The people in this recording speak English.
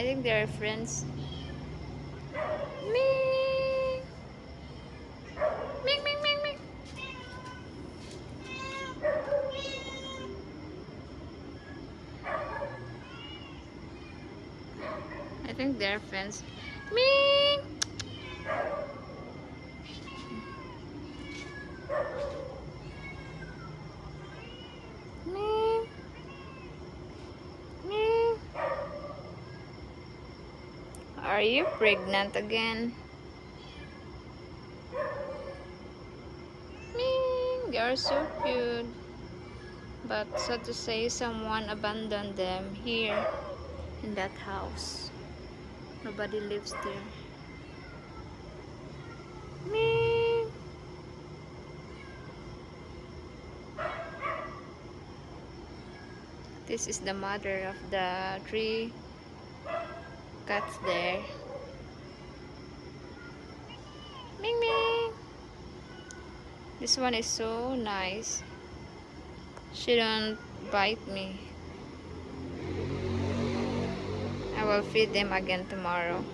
think they are friends. Ming! Ming, Ming, Ming, Ming! I think they're friends. Ming! Ming! Ming! Are you pregnant again? Ming! They are so cute. But so to say, someone abandoned them here in that house. Nobody lives there. Ming! This is the mother of the three cats there. Ming Ming! This one is so nice. She don't bite me. I will feed them again tomorrow.